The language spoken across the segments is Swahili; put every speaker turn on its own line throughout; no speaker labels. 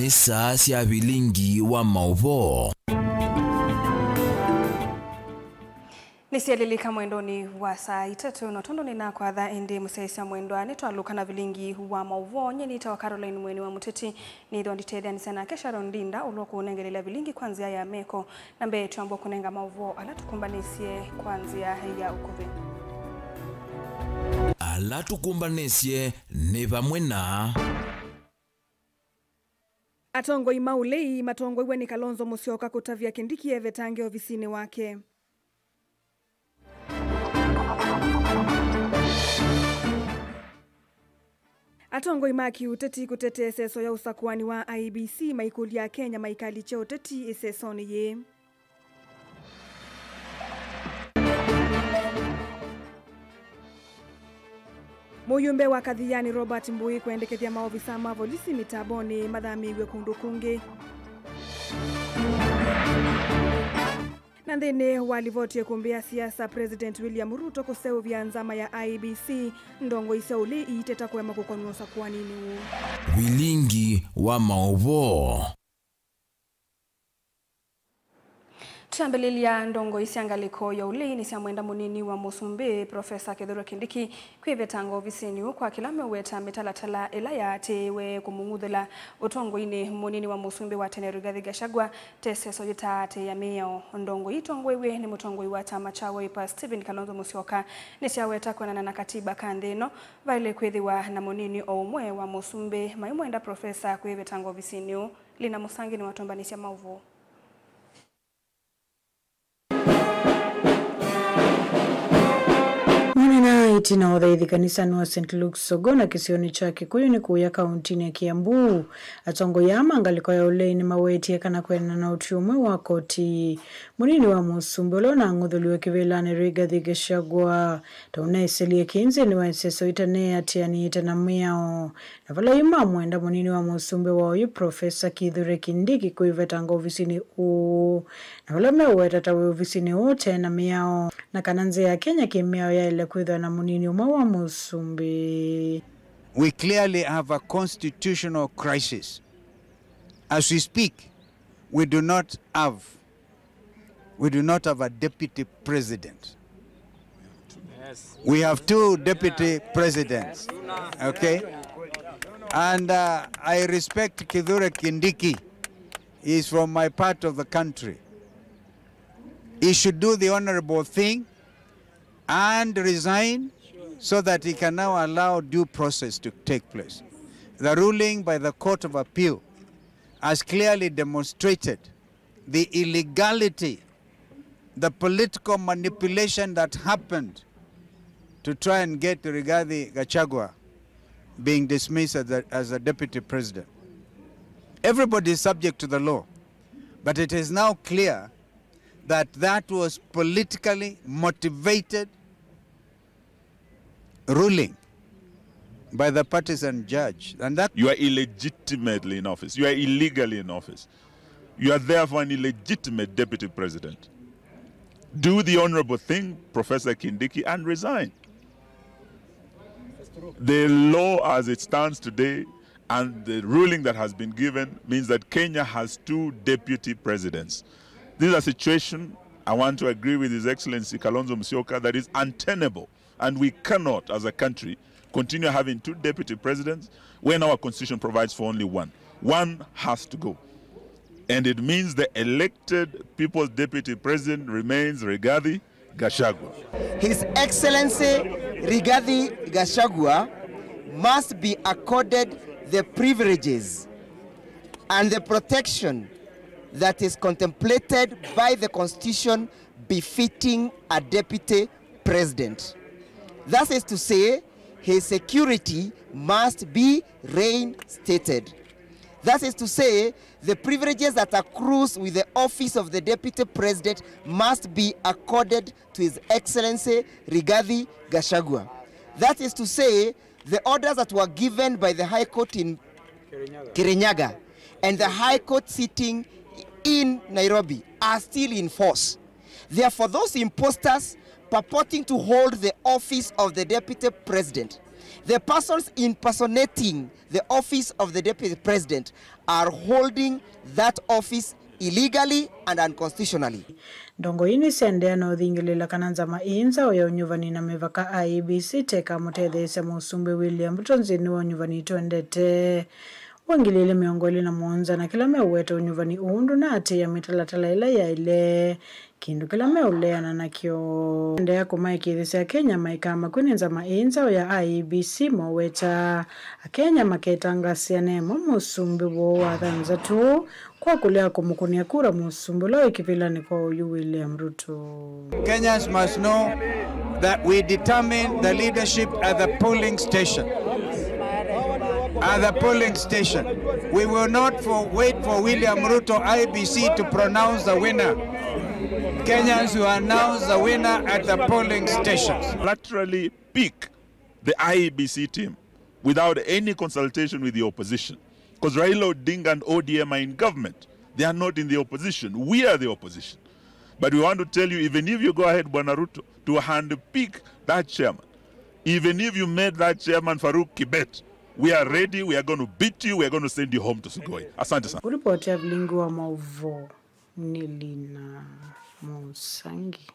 ni saa cia bilingi wa mauvo.
Nisialilika mwendoni wa saa 3 notondo nina kwa dha ende musaisa mwendo nitwaluka na vilingi wa mauvo nyenita wa Caroline Mweni wa Muteti ni ndo nditethia ni sana kesha rondinda uloko unengelela vilingi kwanzia ya meko na mbe tuambo kunenga mauvo alatukumbanisye kwanzia ya ukuvi
alatukumbanisye ni pamwe na
atongo imaulei matongo iwe ni Kalonzo Musyoka kutavia Kindiki evetange ofisini wake. Atongo imaki uteti kutete seso ya usakuani wa IBC maikuli ya Kenya maikali che uteti esesoni ye. Muyumbe wa kadhiani Robert Mbui kuendekethia maofisa mavolisi mitaboni madhamiwe kundukunge. Nandene walivotie kumbia siasa President William Ruto kuseu vya nzama ya IBC ndongo isauli iteta kwema kukonuosa kwa nini
bilingi wa mauvo.
Tuambelilia ndongo isiangaliko ya uli ni siamwenda munini wa Musumbi Profesa Kithure Kindiki kwivetango ofisini kwa kilame weta metalatala elaya tewe kumungudhela utongo ine munini wa Musumbi wa tene Rigathi Gachagua teseso yitate ya meo ndongo itongo iwe ni mutongo iwa chama chawe ipa Stephen Kalonzo Musyoka ni siaweta kwenana na katiba kandeno vile kwithiwa na munini omwe wa Musumbi maimwenda Profesa kwivetango ofisini lina musangi ni watombanisya mauvu.
Itina wadhaithi kanisani wa St. Luke's Sogona kisioni cha Kikuyu ni kuya kauntini ya Kiambu. Atongo ya mangaliko ya ule ni maweti ya kana kwena na utiumwe wa koti. Munini wa Musumbi ulona ngudhuliwe kivelani Rigathi Gachagua. Tauna iseli ya kinzi ni wa nseso itane atiani itana miao. Na vala ima mwenda munini wa Musumbi wa uyu Profesa Kithure Kindiki kuivetanga ofisini u. Na vala meweta tawe ofisini ute na miao. Na kananze ya Kenya kimiao ya ile kuidwa na munini wa Musumbi.
We clearly have a constitutional crisis. As we speak, we do not have a deputy president. We have two deputy presidents. Okay? And I respect Kithure Kindiki. He is from my part of the country. He should do the honorable thing and resign so that he can now allow due process to take place. The ruling by the Court of Appeal has clearly demonstrated the illegality, the political manipulation that happened to try and get Rigathi Gachagua being dismissed as a deputy president. Everybody is subject to the law, but it is now clear that that was politically motivated ruling by the partisan judge. And that
you are illegitimately in office. You are illegally in office. You are therefore an illegitimate deputy president. Do the honorable thing, Professor Kindiki, and resign. The law as it stands today and the ruling that has been given means that Kenya has two deputy presidents. This is a situation, I want to agree with His Excellency Kalonzo Musyoka, that is untenable. And we cannot, as a country, continue having two deputy presidents when our constitution provides for only one. One has to go. And it means the elected people's deputy president remains Rigathi Gachagua.
His Excellency Rigathi Gachagua must be accorded the privileges and the protection that is contemplated by the Constitution befitting a deputy president. That is to say, his security must be reinstated. That is to say, the privileges that accrues with the office of the deputy president must be accorded to His Excellency Rigathi Gachagua. That is to say, the orders that were given by the High Court in Kirinyaga and the High Court sitting in Nairobi are still in force. Therefore, those imposters purporting to hold the office of the deputy president, The persons impersonating the office of the Deputy President are holding that office illegally and unconstitutionally.
Ndongo ini sende na udhingilela kananzama inza ya unyuvani na mevaka IEBC teka mutethese Musumbi William Ruto nzini wa unyuvani tuendete. Wangilile miongoli na muonza na kila meweta unyuvani uundu na ati ya mitalatala ila ya ile kindu kila meulea na nakio ndea kumaiki dhisi ya Kenya maikama kuninza mainza ya IEBC maweta Kenya maketanga sianemo Musumbi wa dhanza tu kwa kulea kumukunia kura Musumbi lao ikipila ni kwa uyu William Ruto.
Kenyans must know that we determine the leadership at the polling station. At the polling station. We will not wait for William Ruto IEBC to pronounce the winner. Kenyans will announce the winner at the polling stations.
Laterally pick the IEBC team without any consultation with the opposition. Because Raila Odinga and ODM are in government. They are not in the opposition. We are the opposition. But we want to tell you, even if you go ahead, Bwana Ruto, to handpick that chairman, even if you made that chairman Farouk Kibet, we are ready, we are going to beat you, we are going to send you home to Sugoi. Asante sana.
Kuripoti ya Vilingu wa Maovo Nilina Musangi.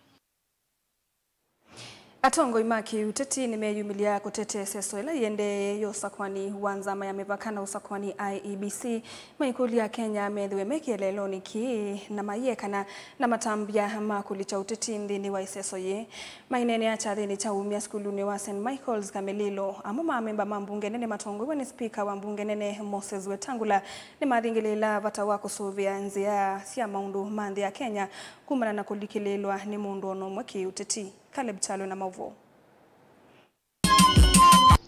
Atongo imaki uteti nimeyumilia kutete seso ila yende yosakwani wanzama ya mevakana usakwani IEBC maikuli ya Kenya medhwe meki lelo niki na mayekana na matambia makulicha uteti ndini wa iseso ye mainene ya chadhini cha umia skuluni wa St. Michael's Kamelilo amuma memba mambunge nene matongo wani speaker wa mbunge nene Moses Wetangula ni madhingilila vata wako suvia nzia siya maundu mandi ya Kenya kumana na kulikililwa ni mundu ono mweki uteti. Caleb Chalo na Mavo.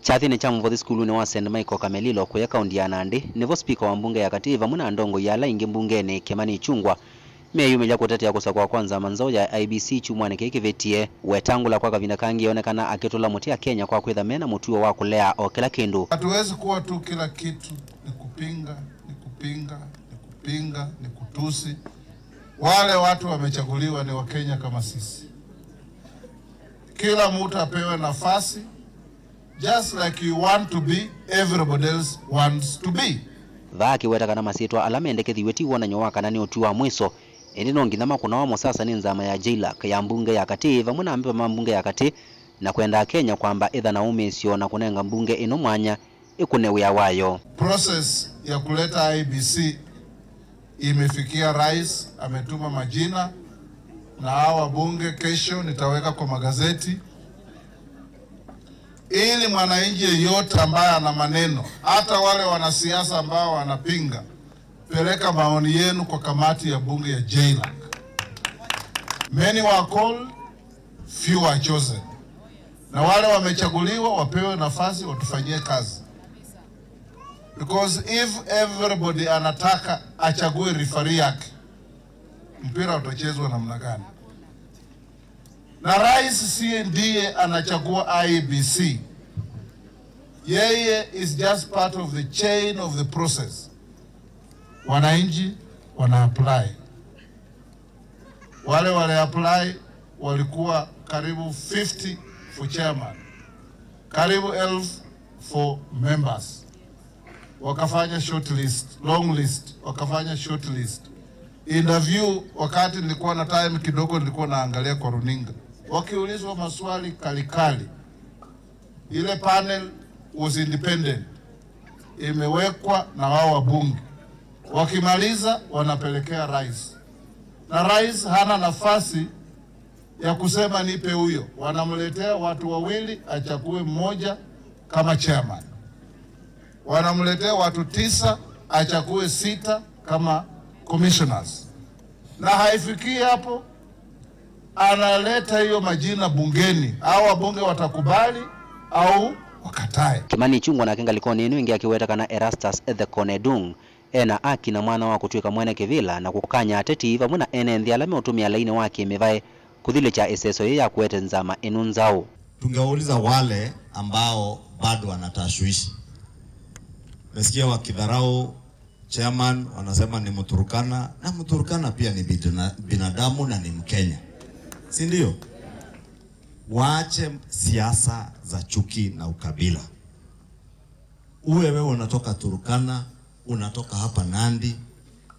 Chathini cha mvothi skulu ni wa St. Michael Kamelilo kuya kaundi ya Nandi nivo speaker wa mbunge ya Kativa muna ndongo ya la ingi mbungeni Kimani Ichung'wah meyumilia kutetea kusakwa kwanza manzao ya IEBC chumwane kikivetie Wetangula kwa kavina kangi onekana akitola mutia Kenya kwa kwetha mena mutuo wa kulea o kila kindu.
Hatuwezi kuwa tu kila kitu ni kupinga, ni kutusi. Wale watu wamechaguliwa ni wa Kenya kama sisi. Kila mtu apewe nafasi, just like you want to be, everybody else wants to be.
Vaki weta kana masitwa alamende kethiweti wona nyowaka nani otua mwiso eni nongi nama kuna wamo sasa ni nzama ya jaila ya mbunge ya Kativa muna ambiwa mambunge ya Kati na kwenda Kenya kwamba edha na umesio na kunenga mbunge ino mwanya ikunewea wayo.
Process ya kuleta IEBC imefikia rais, ametuma majina na hawa bunge kesho nitaweka kwa magazeti ili mwananchi yeyote ambaye ana maneno, hata wale wanasiasa ambao wanapinga, peleka maoni yenu kwa kamati ya bunge ya JLAC. Many were called, few are chosen. Na wale wamechaguliwa wapewe nafasi watufanyie kazi. Because if everybody anataka achague referee yake, mpira utachezwa namna gani? Na rais si ndiye anachagua IEBC. Yeye is just part of the chain of the process. Wananchi wana apply. Wale apply walikuwa karibu 50 for chairman, karibu 1000 for members. Wakafanya short list, long list, wakafanya short list. Interview wakati nilikuwa na time kidogo nilikuwa naangalia kwa runinga. Wakiulizwa maswali kalikali. Ile panel was independent. Imewekwa na wao wabunge. Wakimaliza wanapelekea rais. Na rais hana nafasi ya kusema nipe huyo. Wanamletea watu wawili achague mmoja kama chairman. Wanamletea watu 9 achague 6 kama commissioners. Na haifikii hapo, analeta hiyo majina bungeni. Hao wabunge watakubali au wakatae.
Kimani Ichung'wah na kenga likoni inu ingi akiweta kana Erastus Edhekonedung ena aki na mwana wa kutuika mwene kivila na kukanya ateti iva muna ene ndi alame utumia laini wake mevae kuthile cha eseso ya kuwete nzama inu nzao.
Tungeuliza wale ambao bado wanatashwishi. Mesikia wakidharau chairman wanasema ni Mturukana, na Mturukana pia ni binadamu na ni Mkenya. Si ndio? Waache siasa za chuki na ukabila. wewe unatoka Turkana, unatoka hapa Nandi,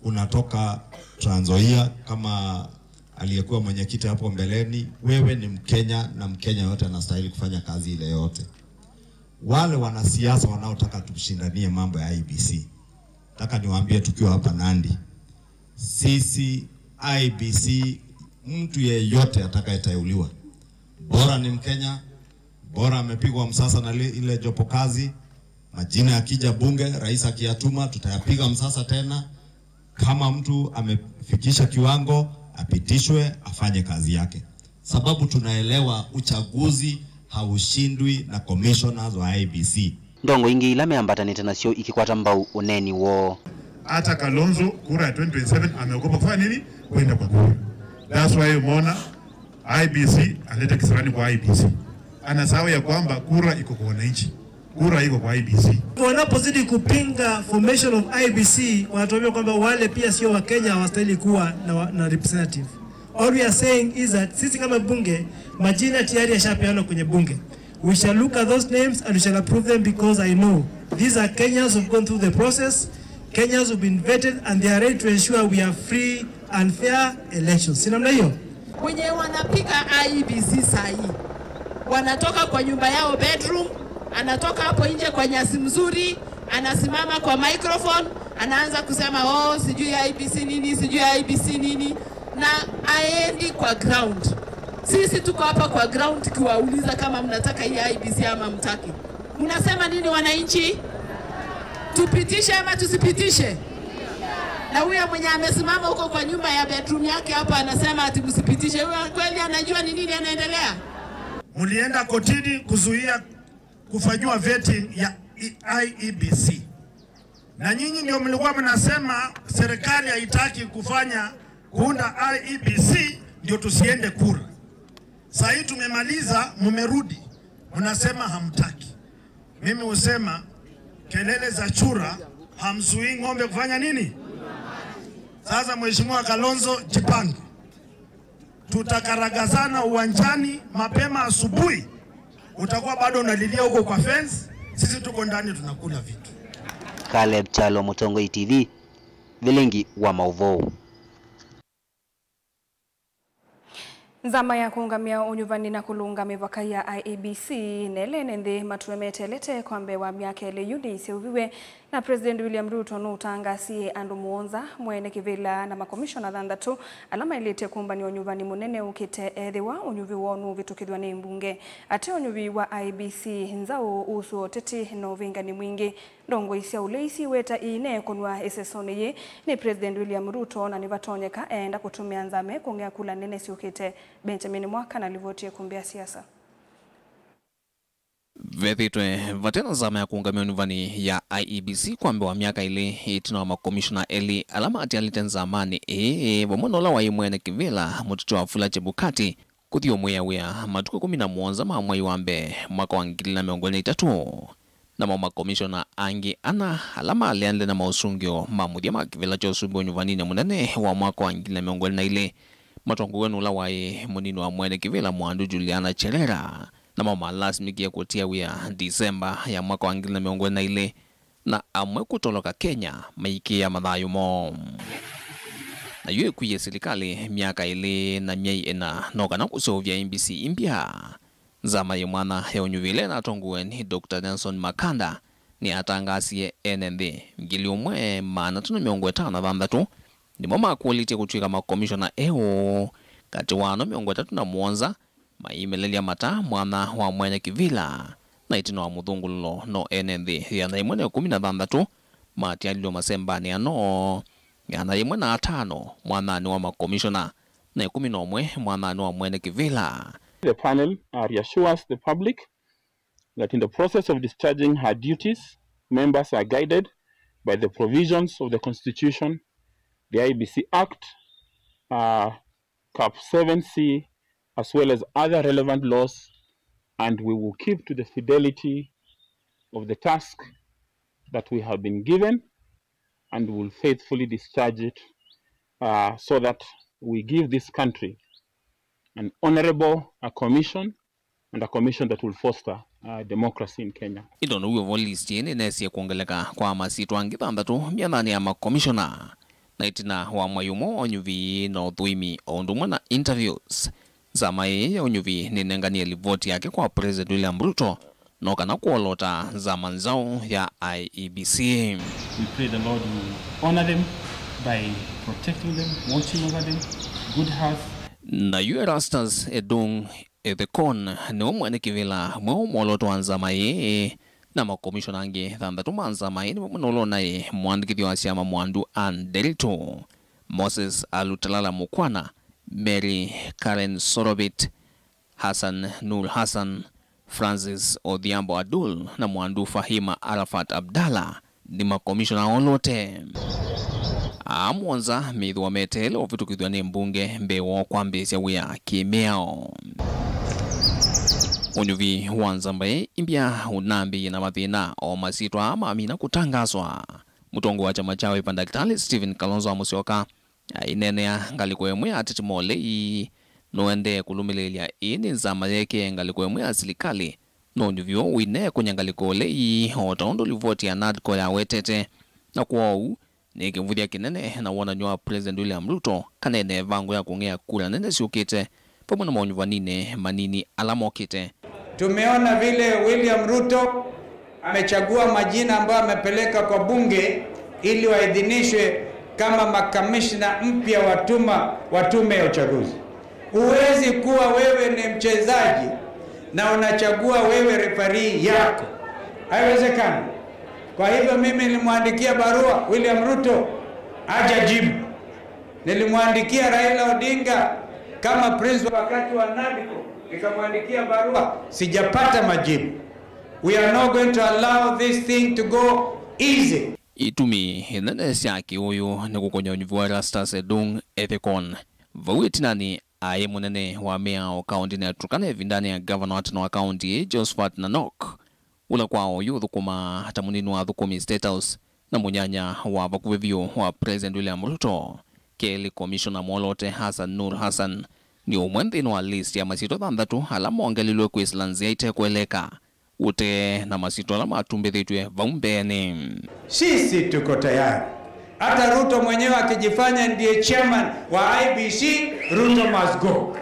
unatoka Trans Nzoia kama aliyekuwa mwenyekiti hapo mbeleni, wewe ni Mkenya na Mkenya yote anastahili kufanya kazi ile yote. Wale wanasiasa wanaotaka tushindanie mambo ya IBC, nataka niwaambie tukiwa hapa Nandi, sisi IBC, mtu yeyote atakayeteuliwa, bora ni Mkenya, bora amepigwa msasa na ile jopo kazi, majina yakija bunge, rais akiyatuma, tutayapiga msasa tena. Kama mtu amefikisha kiwango, apitishwe, afanye kazi yake. Sababu tunaelewa uchaguzi haushindwi na commissioners wa IBC.
Ndongo ingi ilame ambatanite nasio ikikwata mbau uneni wo.
Hata Kalonzo kura ya 2027 ameogopa kufanya nini? Kwenda kwa kura. That's why umeona IBC aleta kisirani kwa IBC. Anasahau ya kwamba kura iko kwa wananchi. Kura iko kwa IBC.
Wanapozidi kupinga formation of IBC, wanatuambia kwamba wale pia sio wa Kenya, hawastahili kuwa na representative. All we are saying is that sisi kama bunge, majina tayari yashapeanwa kwenye bunge. We shall look at those names and we shall approve them because I know these are Kenyans who have gone through the process. Kenyans who have been vetted and they are ready to ensure we have free and fair elections. Si namna hiyo?
Wenye wanapika IBC sahi wanatoka kwa nyumba yao bedroom, anatoka hapo nje kwa nyasi mzuri, anasimama kwa microphone, anaanza kusema oh sijui IBC nini, sijui IBC nini, na aendi kwa ground. Sisi tuko hapa kwa ground tukiwauliza kama mnataka hii IBC ama mtaki. Mnasema nini wananchi? Tupitishe ama tusipitishe? Na huyo mwenye amesimama huko kwa nyumba ya bedroom yake hapa anasema ati msipitishe, huyo kweli anajua ni nini anaendelea?
Mulienda kotini kuzuia kufanywa vetting ya IEBC. Na nyinyi ndio mlikuwa mnasema serikali haitaki kuunda IEBC ndio tusiende kura. Sasa hii tumemaliza, mmerudi, mnasema hamtaki. Mimi husema kelele za chura hamzuii ng'ombe kufanya nini? Sasa Mheshimiwa Kalonzo, jipange. Tutakaragazana uwanjani mapema asubuhi. Utakuwa bado unalilia huko kwa fence, sisi tuko ndani tunakula vitu.
Caleb Chalo, Mutongo TV, Vilingi wa Mauvoo.
Nzama ya kuungamia unyuvani na kulunga mivaka ya IEBC nele nende matuemetelete kwa mbewa miaka ele yudi isiuviwe na President William Ruto nutangasiye andu muonza mwene kivila na makomishona thandatu alama ilete kumbani unyuvani munene ukite ethiwa unyuvi wonu vitukithwa ni mbunge ate unyuvi wa IEBC nzao usu teti no vingani mwingi ndongo isia uleisi weta ine kunwa esesoni ye ni President William Ruto na nivatonyeka enda kutumia nzame kungea kula nene siukite Benjamin Mwaka na livotie kumbia siasa.
Vethitwe vatena zama ya kuungamia unyuvani ya IEBC kwa mbewa miaka ile itino wa makomishona eli alama ati alitenzamani wamonola wa imwene kivila mututu wa Fula Chebukati kuthio mwea wea matuko 11 mamwai wambe mwaka wa 2023 na makomishona angi ana alama alianle na mausungio mamudia makivila chosumbi unyuvani na munene wa mwaka wa 2024 matongwenu la wae munini wa mwene kivila Mwandu Juliana Cherera na mama lasmiki ya kutia wia Disemba ya mwaka wa 2024 na amwe kutoloka Kenya maiki ya madhayo mo na yue kuye serikali miaka ile na miei ena noka na kusovya IEBC impya zama ya mwana ya unyuvile na tonguweni Dr. Nelson Makanda ni atangasie NND mgili umwe maana tuna miongo 5 ni mama kualiti kutuika makomishona kati wano miongo 3 na muonza maimelelia mata mwana wa mwene kivila na itino wa muthungululo no NND yana imwene 16 mati alilo masembani ano yana imwene 5 mwana ni wa makomishona na 11 mwana ni wa mwene kivila.
The panel reassures the public that in the process of discharging her duties, members are guided by the provisions of the Constitution, the IEBC Act, Cap 7C, as well as other relevant laws, and we will keep to the fidelity of the task that we have been given, and will faithfully discharge it so that we give this country an honorable commission, and a commission that will foster democracy in Kenya.
Idono uwe volisti ni nesi kuongeleka kwa masitu angithandatu mianani ya makomishona na itina wa mayumo onyuvi na uthuimi ondumwa na interviews zamae ya onyuvi ni nengani livoti yake kwa President William Ruto no kana kuolota zama nzao ya IEBC.
We pray the Lord will honor them by protecting them, watching over them, good health.
Na Erastus Edung Ethekon ni omwene kivila mwa mwoloto wanzamae na makomishona ange thandatu manzamae ni mwanolo nae mwandikithio wa siama mwandu Anderito, Moses Alutalala Mukwana, Mary Karen Sorobit, Hassan Nur Hassan, Francis Odhiambo Adul na mwandu Fahima Arafat Abdalla ni makomishona olote. Amwanza mithwa metelo ovitukithwa ni mbunge mbewo kwambisya wia kimeo. Onyuvi wanzambae imbia unambi na mathina o masitwa ama amina kutangazwa. Mutongo wa chama chawe Daktari Stephen Kalonzo Musyoka inenea ngalikwe atitimolei noende kulumilelia ini nzama yake ngalikwe serikali no nyuvyo wine kunyangalikole otondo livoti ya NADCO ya wetete na kwao ni kivudia kinene na wana nywa President William Ruto kanene vangu ya kungea kula nene siukite pamoja na maonyuvanine manini alamokite.
Tumeona vile William Ruto amechagua majina ambayo amepeleka kwa bunge ili waidhinishwe kama makamishna mpya wa tume ya uchaguzi. Huwezi kuwa wewe ni mchezaji na unachagua wewe referee yako. Haiwezekani. Kwa hivyo mimi nilimwandikia barua William Ruto hajajibu. Nilimwandikia Raila Odinga kama prince wakati wa NADCO, nikamwandikia barua, sijapata majibu. We are not going to allow this thing to go easy.
Itumi hinene siaki uyu ni kukonya unyuvuwa Erastus Edung Ethekon. Vawitinani aye munene wa mea o kaunti na Turkana vindani ya governor watano wa kaunti Josephat Nanok. Ula kwao yu dhukuma hata muninu wa dhukumi State House na munyanya wa vakuvivyo wa President William Ruto. Keli Commissioner Mwolote Hassan Nur Hassan ni umwendhinu wa list ya masito thandatu alama wangelilwe kuislanzia ite kueleka ute na masito alama atumbethitwe vaumbeni.
Sisi tuko tayari. Hata Ruto mwenyewe akijifanya ndiye chairman wa IBC, Ruto must go.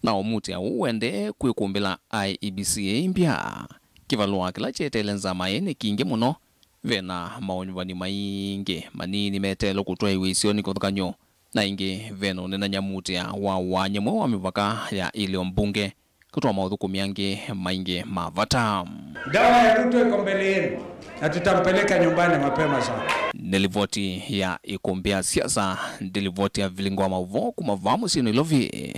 Na omuti ya uwende kuikumbila IEBC impya. Kivalua kila chetele nzamae ni kinge muno vena maonyuvani mainge manini metelo kutoa iwisioni kuthakanyo na inge veno nena nyamuti ya wanyemwe wa mivaka ya ili mbunge kutoa maudhukumi yange mainge mavata.
Dawa ya Ruto iko mbele yenu na tutampeleka nyumbani mapema sana.
Nilivoti ya ikumbia siasa, nilivoti ya vilingwa mauvo kumavamu sinu ilovi.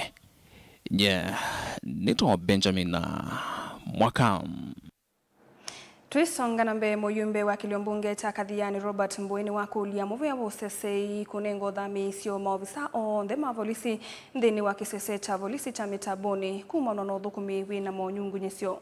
Nito Benjamin Mwaka.
Twisonga nambe moyumbe wa kiliombunge cha Kathiani Robert Mboweni wa kulia muvuya vosesei kunengo dhami sio maofisa onde mavolisi ndeni wa kisese cha volisi cha mitaboni kumano no dhukumi wina monyungu nyesio.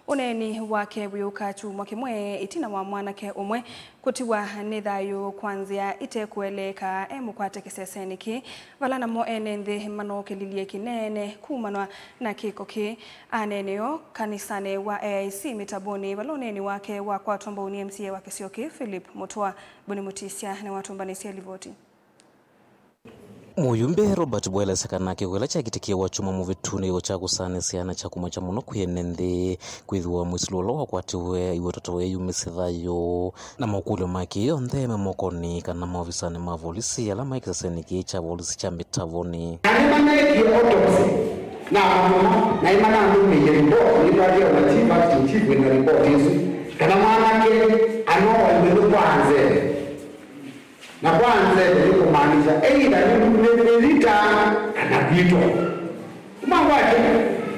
Uneni wake wiuka chumwa kimwe itina wa mwanake umwe kutiwa nidhayo kwanzia ite kueleka mukwate kisese niki valana mo enende mano kililie kinene kumanwa na kikoki aneneo kanisane wa AIC mitaboni valoneni wake wa kwa tomboni MCA wa Kisioki Philip Mutua Bonimutisia na watombanisia livoti.
Muyumbe Robert Bwela sakanake kwela chakitikia wachuma muvituni yochakusane siana chakuma cha muno kuyenende kwithiwa mwisilolo wakwatiwe iwetoto we yumisethayo na maukule maki yonthe memokoni kana maofisani mavolisi alama ikisaseniki cha volisi cha mitavoni.
Na imana ndume report ni baadhi ya chief acting chief na report hizi kana maana yake anoa ndio kwanza na kwanza ndio kumaanisha aidha ni mleta kana vitu mambo yake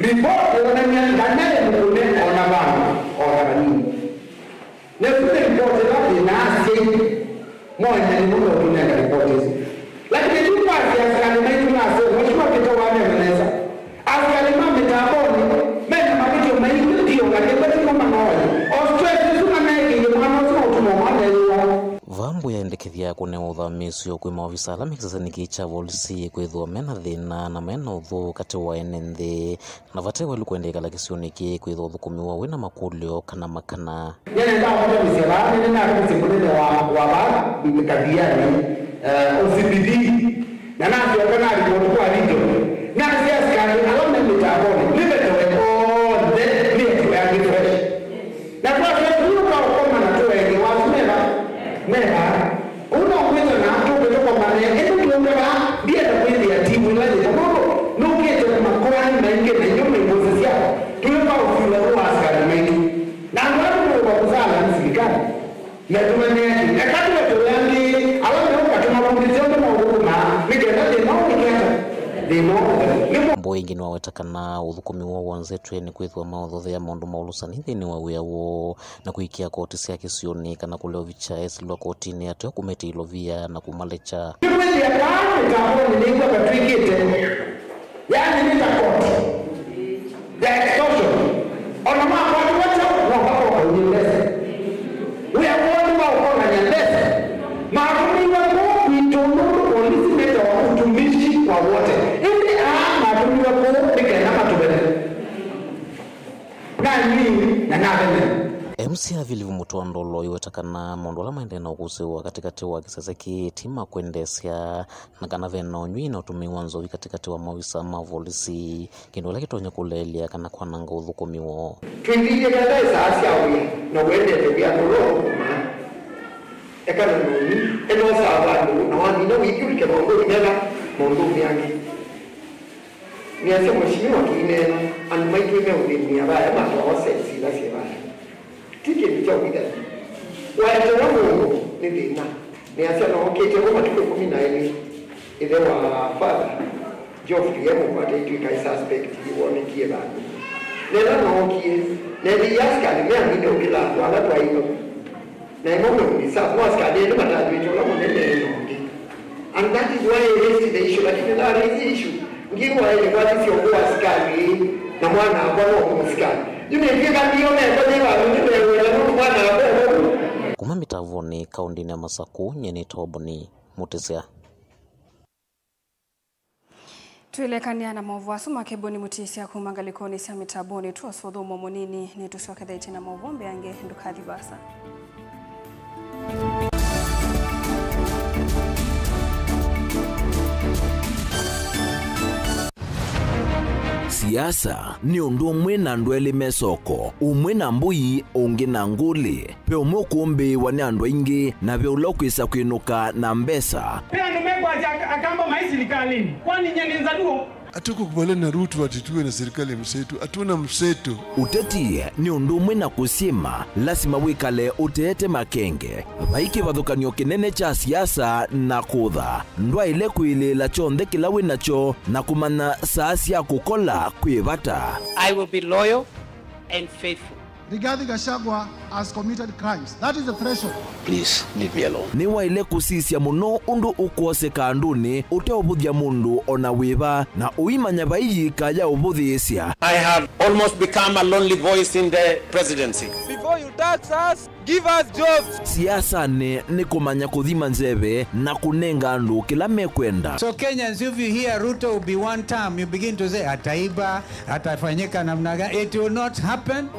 report wananiangalia ndio ona bana ona nini na kule report yake na sisi moja ni ndio tunaenda report hizi lakini tu basi askari na hiyo na sio mshukuru kitu wale wanaweza askari mama mitaboni mena mabiki maimu ndio ngakebeti kama moja ostress suma nake ni mwana sio utumo mwana
Vambo ya ndekithia ya kuneo uthamisio kwi maofisa ala mikisasani kicha volisi kwithwa mena thina na mena uthu kati wa enenthi na vate welu kuendekala kisioniki kwithwa uthukumiwa wina makulio kana makana
nene nda wata misela nene na kusikulele wa ba mikadhiani OCPD na nasi wakana ripoti kwa video na siya skali alone mitaboni limetowe all the ya fresh na kwa sababu kama na tuwe ni watu mera una uwezo na mtu kutoka maneno hebu tuomba dia takwenda ya timu ile ndio nuke tena makwani na inge na nyume mbuzi yao tuomba ufila kwa askari wetu na watu wa kuzala msikani na tumenea na kati ya tulangi alafu kama kundizio na huruma migenda de no niketa de no
mbo ingi no wetakana uthukumi wa wanzetwe ni kwithwa mautho ya mundu maulusani thini wa wiawo na kuikia koti cia kisioni kana kuleo vicha esilo kotini atyo kumeti ilovia na kumalecha
kweli ya kama taboni ni kwa patrikete yani ni takoti the extortion ona mambo wacha kwa unyeleza we are one kwa unyeleza maadui wa mitundo polisi ndio utumishi kwa wote ili maadui wa kupika na matubele na navene
MCA vilivu mutua ndolo iwetakana mondola maendena ukusiwa katikati wa kisaseki tima kuendesya na kana vena nyui na utumiwa nzovi katikati wa mawisa mavolisi kindola kitonya kulelia kana kwa nanga uthukumiwo
tuingie kada isasi awi na wende tebia tolo ekana nuni eno sababu na wani na wiki ke mongo inela mongo yangi ni ase mheshimiwa tuineno anumaitu imeudini abaya matwa sensi la sebaya tike bicha wida waetera mungu ni dina ni ase no kete ko matuko 14 ile wa father Geoffrey yemo kwa taitu kai suspect ione kie bana nela no kie neli yaska ni mimi ndio kila wala kwa hiyo na imomo ni sawa kwa skadi ndio matatu hiyo la monene ndio and that is why I raised the issue lakini la raise issue ngiwa ile kwa sisi kwa skadi na mwana kwa msikani
kuma mitavoni kaundini ya Masaku nyeni toboni mutisia
tuilekania na movu asuma keboni mutisia kumangalikoni sia mitaboni tuosfodho momonini ni tuswakadhaiti na movombe yange ndukadhi basa
siasa ni undu umwe na andu eli mesoko umwe na mbui ungi na nguli pe umwe kumbi wani andu ingi na pe ulokwisa kwinuka na mbesa
pe andu mekwa akamba maisilikalini kwani nyeninza duo
atukukubaliana na Ruto atituwe na serikali mseto atuna mseto
uteti ni undu umwe na kusima lasima wikale uteete makenge vaiki vathukanio kinene cha siasa na kutha ndwa ile kuilila chonthe kila winacho na kumana saasi ya kukola kwivata
I will be loyal and faithful.
Rigathi Gachagua has committed crimes. That is the threshold.
Please leave me alone. Ni wa ile kusisia muno undu ukwose kanduni uteobuthia mundu ona wiva na uimanya vai kaya ubuthiisia.
I have almost become a lonely voice in the presidency.
Before you tax us, give us jobs.
Siasa ni kumanya kuthima nzeve na kunenga andu kila mekwenda.
So Kenyans, if you hear Ruto will be one term, you begin to say ataiba, atafanyika namna gani. It will not happen.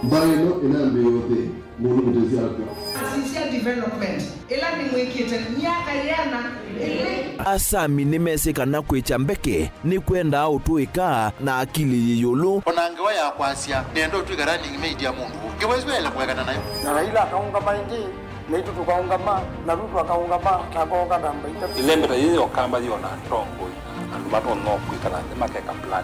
Sincere development ila ni mwikite miaka yana ile
asami nimeseka na kwicha mbeke ni kwenda autuika na akili yiyulu
onangewa ya kwasia nendo tuigarani media mundu kiwezwele kwegana nayo
na Raila akaunga maingi na itu tukaungama na Ruto akaungama tagonga namba ita
ilembe hiyo kamba hiyo na tongo andu bato no kwikana makeka plan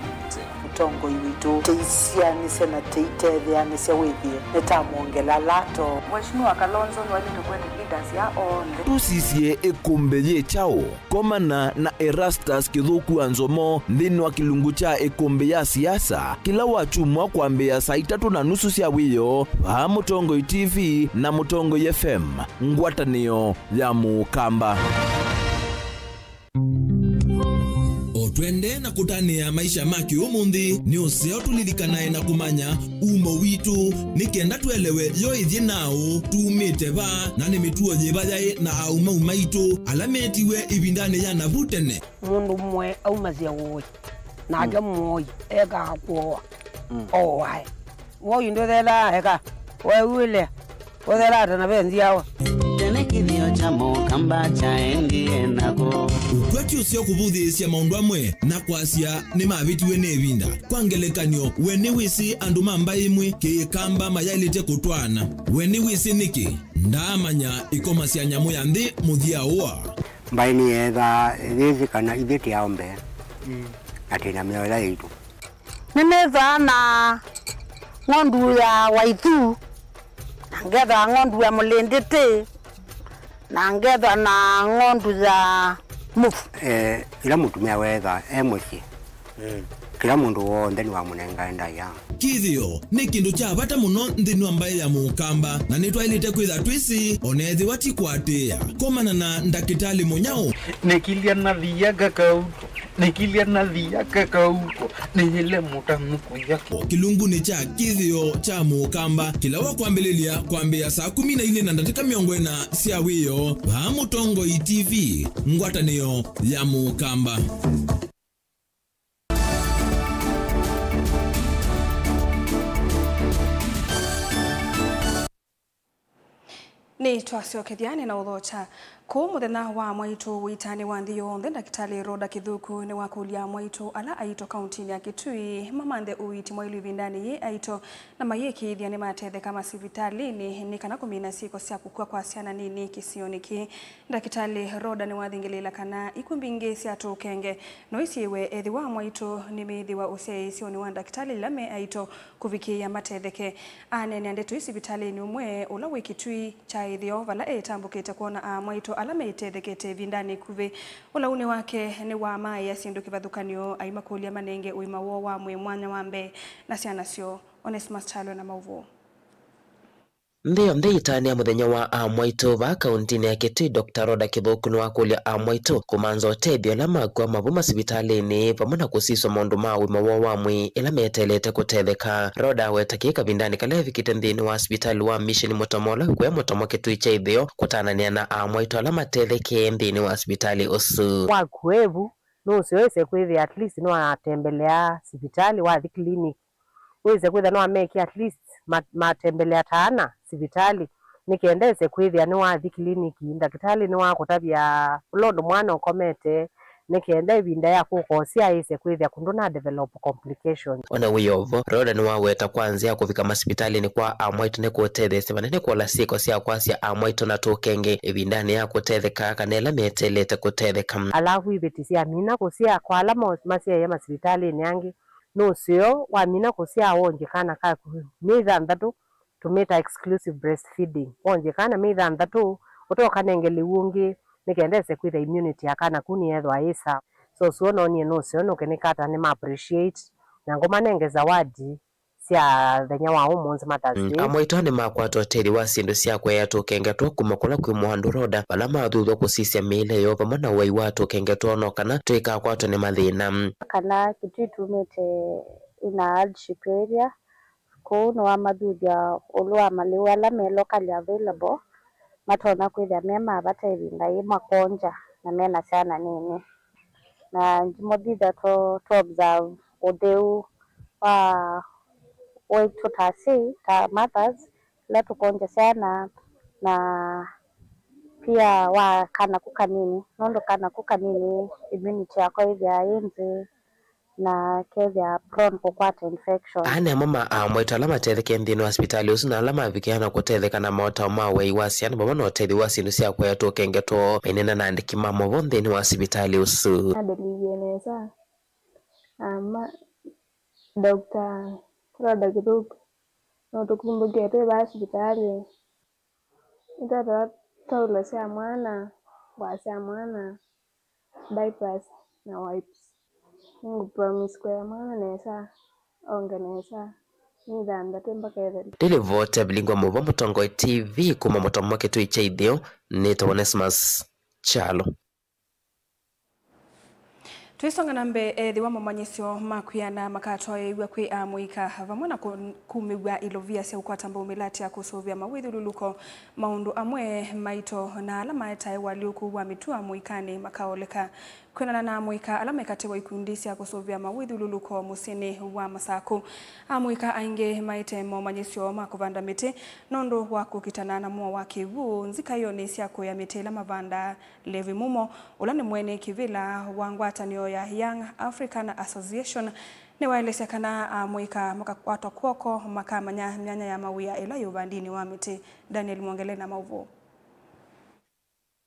tongo iwitu teisia ni sena teitethia ni se withie netamuongela lato Mheshimiwa Kalonzo ni wali kwenda leaders ya onde
tusisie ekumbe ye chao komana na Erastus Kithuku Anzomo ndini wa kilungu cha ekumbe ya siasa kila wachumwa kwambia saa 3:30 cia wiyo va Mutongo TV na Mutongo FM ngwatanio ya Mukamba
otwende
na kutania maisha maki umundi ni useo tulirikanae na kumanya umo witu nikenda tuelewe yo ithie nao tumite ba na ni mituo jibaya na auma umaitu alametiwe ibindane ya navutene
mundu mwe au mazia woi na ga moi ega kwa wai woi ndo dela ega wai wile wala na benzi yao
Tenekithio cha mukamba cha endie nako
ukwati usio kubuthisia maundu amwe na kwasia ni mavitiwe nevinda kwangelekanyo weni wisi andu mamba imwe kikamba mayalite kutwana weni wisi niki ndamanya ikomasia nyamu ya nthi muthia uwa
mbaini etha thithi kana ithiti yao mbe atina miola yitu
nimeza na ngondu ya waitu ngetha ngondu ya mulindite na ngetha na ngondu za mufu
ila mutumia wetha muci kila mundu wonthe ni wa munenga ndaya
kithio ni kindu cha bata muno nthini wa mbae ya mukamba na nitwailite kwitha twisi onethi watikwatia komana na ndakitali munyao
nikilia na thiaga kauto nikilia na thiaga kauto nile mutanuku yake
kilungu ni cha kithio cha mukamba kila wa kwambia saa 12 na dakika 40 cia wiyo wa Mutongo TV ngwatanio ya mukamba.
Ni twasio kethiani na uthocha ku muthenya wa mwaitu witani wa nthi yonthe Ndakitali Roda Kithuku ni wakulia mwaitu ala aito kaunti ya Kitui mamanthe uiti mwailu ibindani ye aito na mayekithia ni matetheka masivitali ni kana kumina siko cia kukua kwa ciana nini kisioniki. Ndakitali Roda ni wathingilila kana ikumbingi cia tukenge no isiwe ethi wa mwaitu ni mithi wa useisio ni wa Ndakitali lame aito kuvikia matetheke anene andetu isivitali ni umwe ula wikitui cha ithio vala etambukite kuona mwaitu alama itethekete vindani kuve ulauni wake ni wa mai asindu kivathukanio aimakulia manenge uima wo wa mwe mwanya wa mbe na ciana cio. Onesmus Chalo na mauvu
Ndio itani ya muthenya wa mwaitu va kaunti ya Kitui Dr. Roda Kithuku ni wakulia mwaitu kumanza utethio la magwa mavuma sibitalini pamwe kusiswa maundu ma wima wa mwi ila metelete kutetheka. Roda wetakie kavindani kale vikite nthini wa hospitali wa Mission Mutomola kwa Mutomo Kitui cha ithio kutanania na mwaitu ala matetheke nthini wa hospitali usu
wa kwevu no siweze kwithi at least no atembelea hospitali wa clinic weze kwitha no ameke at least matembelea tana sivitali nikiendeze kwithia ni wathi kliniki ndakitali ni wakutabia ulondo mwana ukomete nikienda ibinda ya kukosia ise kwithia kundu na develop complications.
Ona wiyovo Roda ni waweta kwanza ya kufika hospitali ni kwa mwaitu ne kuotethese vanene kuola siko cia kwasia mwaitu na tukenge ibindani ya kutetheka kanela metelete kutetheka
alafu ibetisia mina kusia kwa alama masia ya hospitali ni yangi no sio wa mina kusia wonje kana ka mitha ndatu tumeta exclusive breastfeeding wonje kana mitha ndatu utoka nengeli wungi nikendese kwitha immunity akana kuni ethwa isa so suono ni no sio no kenikata ni ma appreciate na ngoma nenge zawadi cia thenya wa umonzi matasi
mwaitu ni makwatwa teri wa sindu cia kweya tukengetwa kumakula kwi mwandu Roda bala mathuthwa kusisia mile yo pamwe na wai wa tukengetwa no kana twika kwatwa ni mathina
kana Kitui tumete ina hardship area ko no amathuthia ulwa maliwa la me locally available matona kwithia mema batevinda i makonja na mena sana nini na njimothitha to observe utheu wa waitu tasi ta mothers la tukonja sana na pia wa kana kukanini nondo kana kukanini immunity yako ithia inzi na kevya prone kukwata infection.
Ane mama mwaitu alama tetheke nthini wa hospitali usu na alama vikiana kutetheka na maota mawe iwasiana baba no tethi wa sindu cia kweya tukengetwo menena na andiki mamo vo nthini wa hospitali usu
adeligeneza Dr. Roda Kithuku no tukumbukete ba hospitali itata taulo cia mwana cia mwana diapers na wipes Mungu promise kwa mwana nesa onganesa ni dhanda mpaka etheri
Delivote bilingwa muva Mutongo TV kuma Mutomo Kitui cha ithio ni Onesmus Chalo.
Tuisonga nambe thiwa mamanyisyo makuyana makatoe igwa kwi amuika vamwana kumigwa ilovia sia ukwatamba umilati ya kusuvia mawithululuko maundu amwe maito na alama etae waliuku wa mitua muikani makaoleka kwinana na amuika alama ikatewa ikundi sia kusuvia mawithululuko musini wa Masaku amuika ainge maite mamanyisyo makuvanda miti nondo wako kitana na mua wa Kivu nzika yoni sia kuya miti la mavanda Levi Mumo ulani mwene kivila wangwatanio ya Young African Association ni waelesea kana muika makakwatwa kwoko makamanya myanya ya mawia ila yubandini wa miti. Daniel Mwangele na mauvu.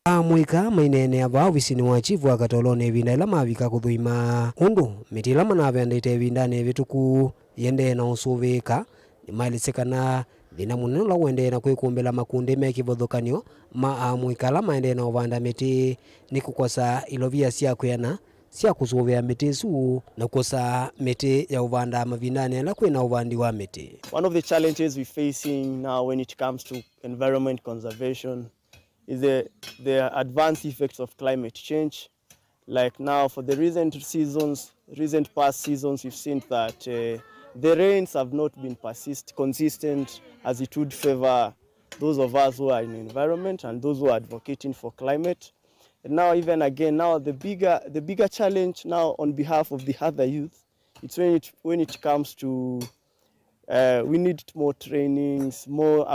Amuika mainene aba visini wa chifu akatolone vinda ila mavika kuthuima undu miti ila manavendete vindane vituku yende na usuvika ni maelesekana thina munene la wende na kwikumbela makundi mekivothokanio amuika la maende na uvanda miti ni kukosa ilovia sia kuyana sia kusuvia miti su na kukosa miti ya uvanda mavindane la kwina uvandi wa miti.
One of the challenges we're facing now when it comes to environment conservation is the advanced effects of climate change. Like now for the recent past seasons, we've seen that the rains have not been consistent as it would favor those of us who are in the environment and those who are advocating for climate. And now even again, now the bigger challenge now on behalf of the other youth, it's when it comes to we need more trainings, more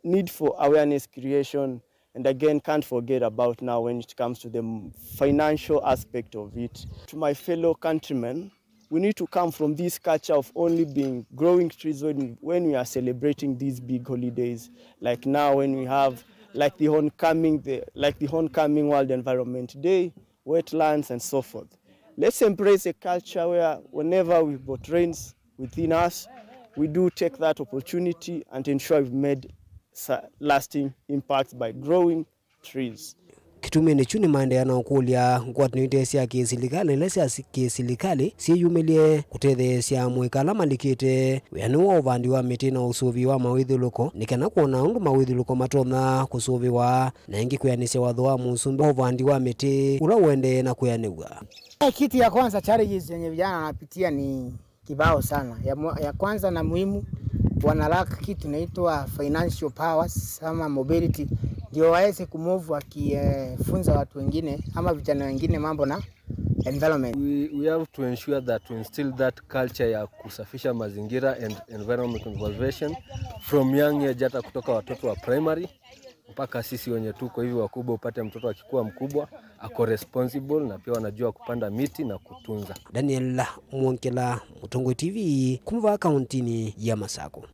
need for awareness creation, and again can't forget about now when it comes to the financial aspect of it. To my fellow countrymen, we need to come from this culture of only growing trees when we are celebrating these big holidays, like now when we have like the oncoming World Environment Day, wetlands and so forth. Let's embrace a culture where whenever we've got rains within us, we do take that opportunity and ensure we've made lasting impacts by growing trees.
Kitumene chuni maendeano okulia ngwatnite sia kisilikali lesia kisilikali si yumilie kuthethe sia mwikala malikite wenu uvandi wa miti na usuvi wa mawithuluko nikana kuona undu mawithuluko matona kusuviwa na ingi kuyanisia watho wa musumbi uvandi wa miti ula uende na kuyaniwa.
Kitu ya kwanza challenges yenye vijana wanapitia ni kibao sana. Ya kwanza na muhimu wanalaka kitu inaitwa financial powers ama mobility ndio waweze kumove wakifunza watu wengine ama vijana wengine mambo na environment.
We have to ensure that we instill that culture ya kusafisha mazingira and environment conservation from young age, hata kutoka watoto wa primary mpaka sisi wenye tuko hivi wakubwa, upate mtoto akikuwa mkubwa ako responsible na pia wanajua kupanda miti na kutunza.
Daniel Mwangele, Mutongo TV, kumva kauntini ya Masaku.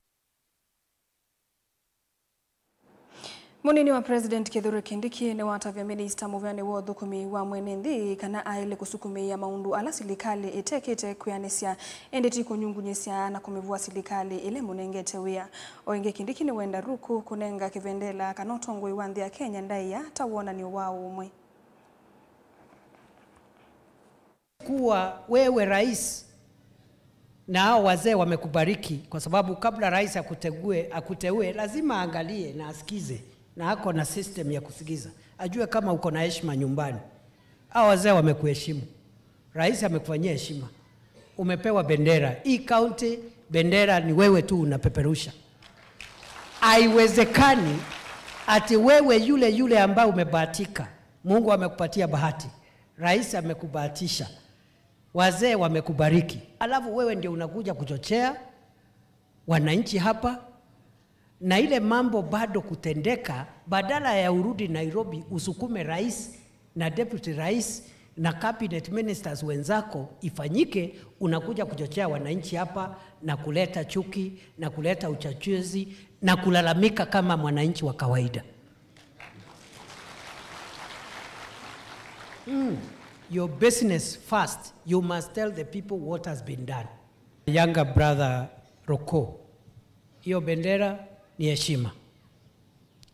Munini wa President Kithure Kindiki ni watavya Minister Muvyani wa thukumi wa mwenendi kana aile kusukumi ya maundu ala silikali itekete kuyanesia endeti kunyungunyesya na kumivua silikali ile munengete wia. Oinge Kindiki ni wenda ruku kunenga kivendela kanotongo iwandhi ya Kenya ndai ya tawona ni wao umwe.
Kuwa wewe rais na hao wazee wamekubariki kwa sababu kabla rais akuteue lazima angalie na asikize na ako na system ya kusikiza. Ajue kama uko na heshima nyumbani. Hao wazee wamekuheshimu. Rais amekufanyia heshima. Umepewa bendera. Hii county bendera ni wewe tu unapeperusha. Haiwezekani ati wewe yule ambaye umebahatika. Mungu amekupatia bahati. Rais amekubahatisha. Wazee wamekubariki. Alafu wewe ndio unakuja kuchochea wananchi hapa. Na ile mambo bado kutendeka, badala ya urudi Nairobi usukume rais na deputy rais na cabinet ministers wenzako ifanyike, unakuja kuchochea wananchi hapa na kuleta chuki na kuleta uchachuzi na kulalamika kama mwananchi wa kawaida. Your business first, you must tell the people what has been done. Younger brother Roko, hiyo bendera ni heshima.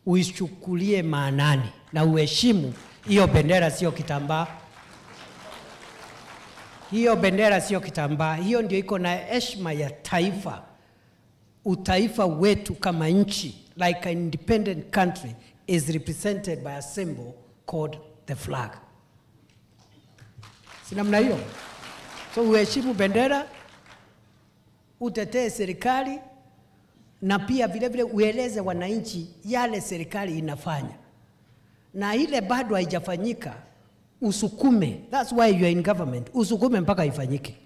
Uichukulie maanani na uheshimu hiyo bendera, sio kitambaa. Hiyo bendera sio kitambaa. Hiyo ndio iko na heshima ya taifa. Utaifa wetu kama nchi, like an independent country, is represented by a symbol called the flag. Si namna hiyo? So uheshimu bendera, utetee serikali, na pia vile vile ueleze wananchi yale serikali inafanya. Na ile bado haijafanyika, usukume. That's why you are in government. Usukume mpaka ifanyike.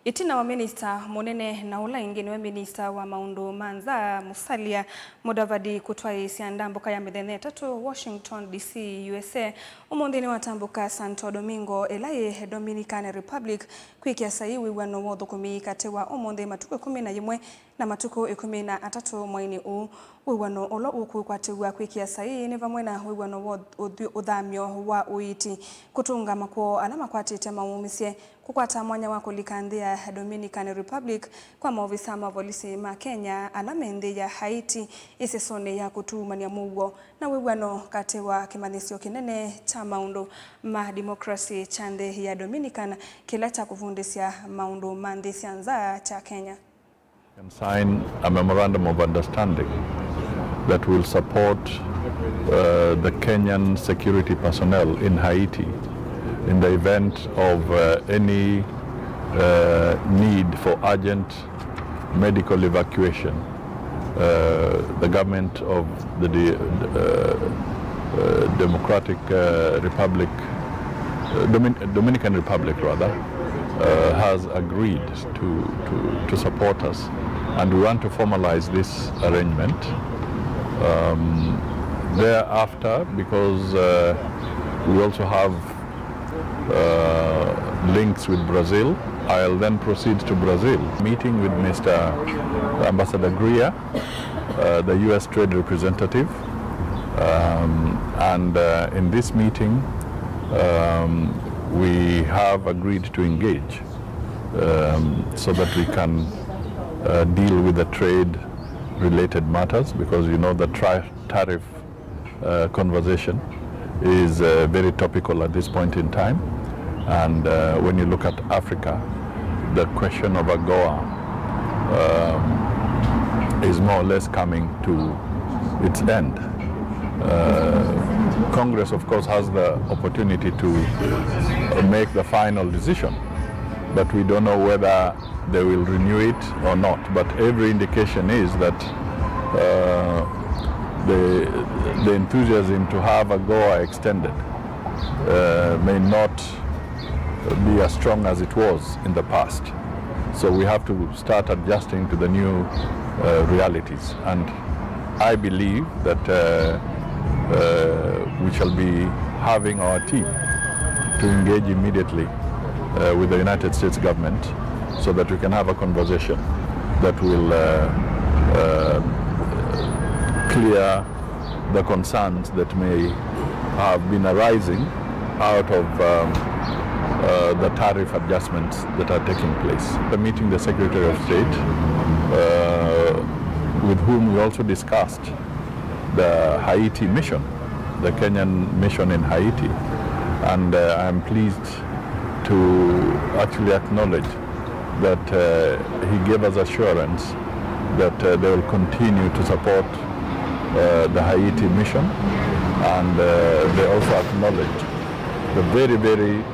Itina wa minister monene na ula ingine wa minister wa maundu Manza Musalia Mudavadi kutwai siandambuka ya mithene 3 Washington DC USA umondini watambuka Santo Domingo elaye Dominican Republic kwikia saiwi wano wotho kumi katewa umondi matuko 11 na matuko 13 mwaini wano olo ukukwatewa kwikia sai ni vamwe na wano udhamyo wa uiti kutunga makuo alama kwatite maumisie kukwata mwanya wa kulikandia Dominican Republic kwa maofisa ma polisi ma Kenya alamende ya Haiti isesone ya kutumania mugo na wano katewa kimanisio kinene cha maundu ma demokrasi chande ya Dominican kileta kufundisia maundu mandisi anza cha Kenya.
And sign a memorandum of understanding that will support the Kenyan security personnel in Haiti in the event of any need for urgent medical evacuation. The government of the Dominican Republic rather, has agreed to support us, and we want to formalize this arrangement. Thereafter, because we also have links with Brazil, I'll then proceed to Brazil, meeting with Mr. Ambassador Greer, the U.S. Trade Representative, and in this meeting we have agreed to engage so that we can deal with the trade-related matters, because you know the tariff conversation is very topical at this point in time. And when you look at Africa, the question of AGOA is more or less coming to its end. Congress, of course, has the opportunity to make the final decision, but we don't know whether they will renew it or not. But every indication is that the enthusiasm to have AGOA extended may not be as strong as it was in the past. So we have to start adjusting to the new realities. And I believe that we shall be having our team to engage immediately with the United States government so that we can have a conversation that will clear the concerns that may have been arising out of the tariff adjustments that are taking place. We're meeting the Secretary of State, with whom we also discussed the Haiti mission, the Kenyan mission in Haiti, and I am pleased to actually acknowledge that he gave us assurance that they will continue to support the Haiti mission, and they also acknowledge the very, very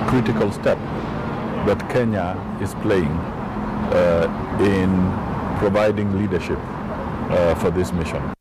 critical step that Kenya is playing in providing leadership for this mission.